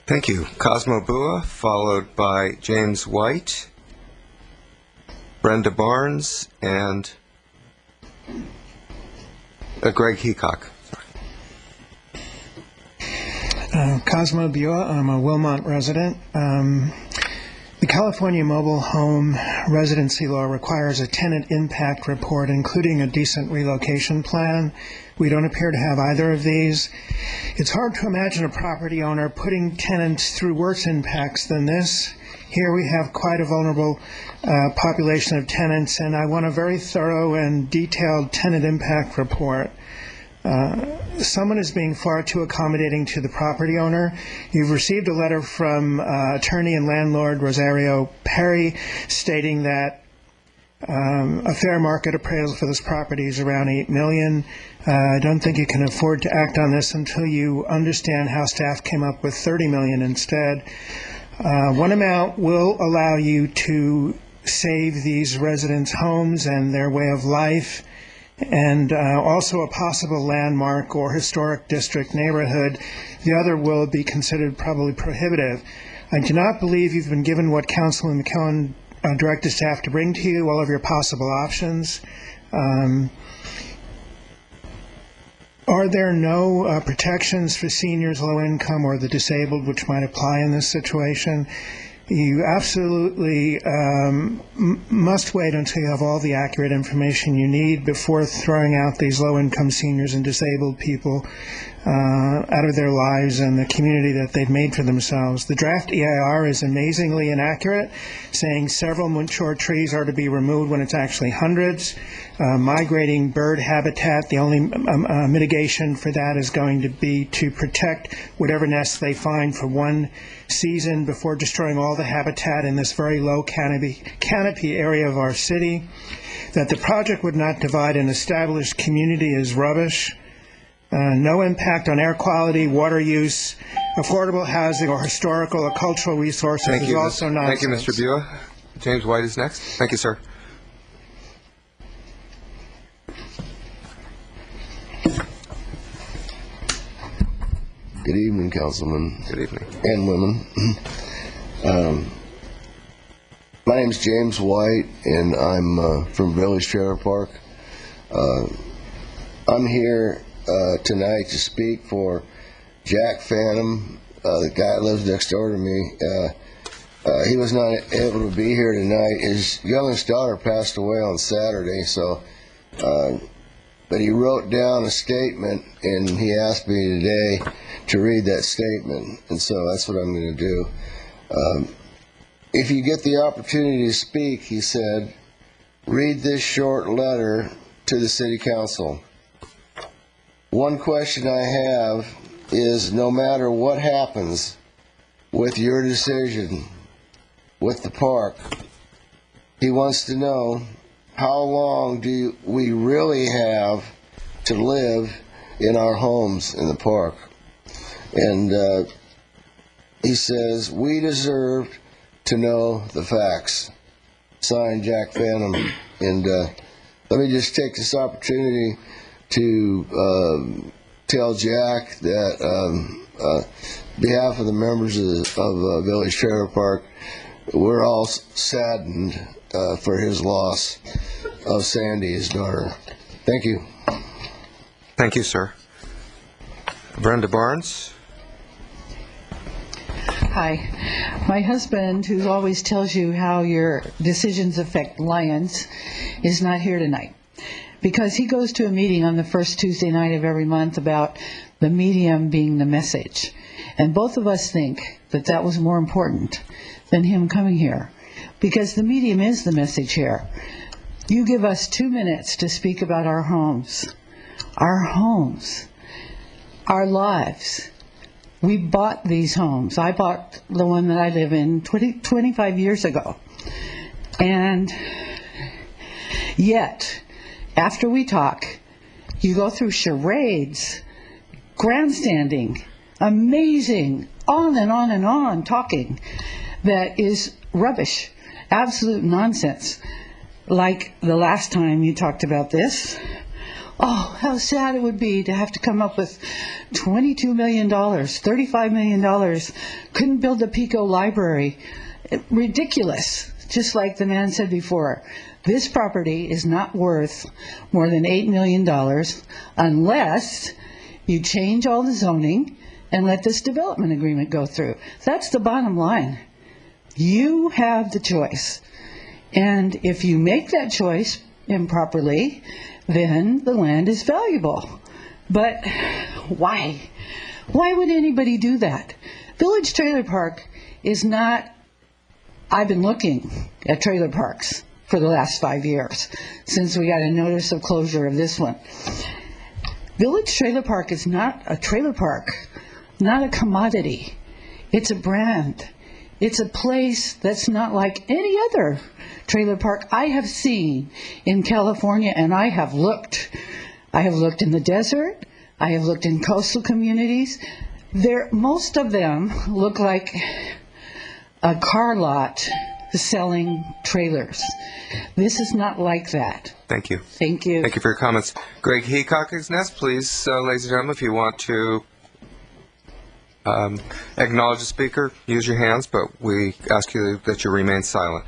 Thank you. Cosmo Bua, followed by James White, Brenda Barnes, and Greg Heacock. Cosmo Bua, I'm a Wilmot resident. The California Mobile Home Residency Law requires a tenant impact report, including a decent relocation plan. We don't appear to have either of these. It's hard to imagine a property owner putting tenants through worse impacts than this. Here we have quite a vulnerable population of tenants, and I want a very thorough and detailed tenant impact report. Someone is being far too accommodating to the property owner. You've received a letter from attorney and landlord Rosario Perry stating that a fair market appraisal for this property is around $8 million. I don't think you can afford to act on this until you understand how staff came up with $30 million instead. One amount will allow you to save these residents' homes and their way of life, and also a possible landmark or historic district neighborhood. The other will be considered probably prohibitive. I do not believe you've been given what Councilman McKellen directed staff to bring to you, all of your possible options. Are there no protections for seniors, low income, or the disabled which might apply in this situation? You absolutely must wait until you have all the accurate information you need before throwing out these low-income seniors and disabled people out of their lives and the community that they've made for themselves. The draft EIR is amazingly inaccurate, saying several mature trees are to be removed when it's actually hundreds. Migrating bird habitat, the only mitigation for that is going to be to protect whatever nests they find for one season before destroying all the habitat in this very low canopy area of our city. That the project would not divide an established community is rubbish. No impact on air quality, water use, affordable housing, or historical or cultural resources is also nonsense. Thank you, Mr. Bua. James White is next. Thank you, sir. Good evening, Councilman. Good evening. And women. My name is James White, and I'm from Village Trailer Park. I'm here tonight to speak for Jack Phantom, the guy that lives next door to me. He was not able to be here tonight. His youngest daughter passed away on Saturday, so but he wrote down a statement, and he asked me today to read that statement, and so that's what I'm going to do. If you get the opportunity to speak, he said, read this short letter to the City Council. One question I have is, no matter what happens with your decision with the park, he wants to know, how long do we really have to live in our homes in the park? And he says, we deserve to know the facts. Signed, Jack Phantom. And let me just take this opportunity to tell Jack that on behalf of the members of Village Trailer Park, we're all saddened for his loss of Sandy, his daughter. Thank you. Thank you, sir. Brenda Barnes. Hi. My husband, who always tells you how your decisions affect lions, is not here tonight because he goes to a meeting on the first Tuesday night of every month about the medium being the message. And both of us think that that was more important than him coming here, because the medium is the message here. You give us 2 minutes to speak about our homes, our lives. We bought these homes. I bought the one that I live in 25 years ago. And yet, after we talk, you go through charades, grandstanding, amazing, on and on and on talking that is rubbish, absolute nonsense. Like the last time you talked about this, Oh, how sad it would be to have to come up with $22 million, $35 million. Couldn't build a Pico library. Ridiculous. Just like the man said before, this property is not worth more than $8 million unless you change all the zoning and let this development agreement go through. That's the bottom line. You have the choice. And if you make that choice improperly, then the land is valuable. But why? Why would anybody do that? Village Trailer Park is not, I've been looking at trailer parks for the last 5 years since we got a notice of closure of this one. Village Trailer Park is not a trailer park, not a commodity. It's a brand. It's a place that's not like any other trailer park I have seen in California, and I have looked. I have looked in the desert. I have looked in coastal communities. Most of them look like a car lot selling trailers. This is not like that. Thank you. Thank you. Thank you for your comments. Greg Heacock is next. Please, ladies and gentlemen, if you want to acknowledge the speaker, use your hands, but we ask you that you remain silent.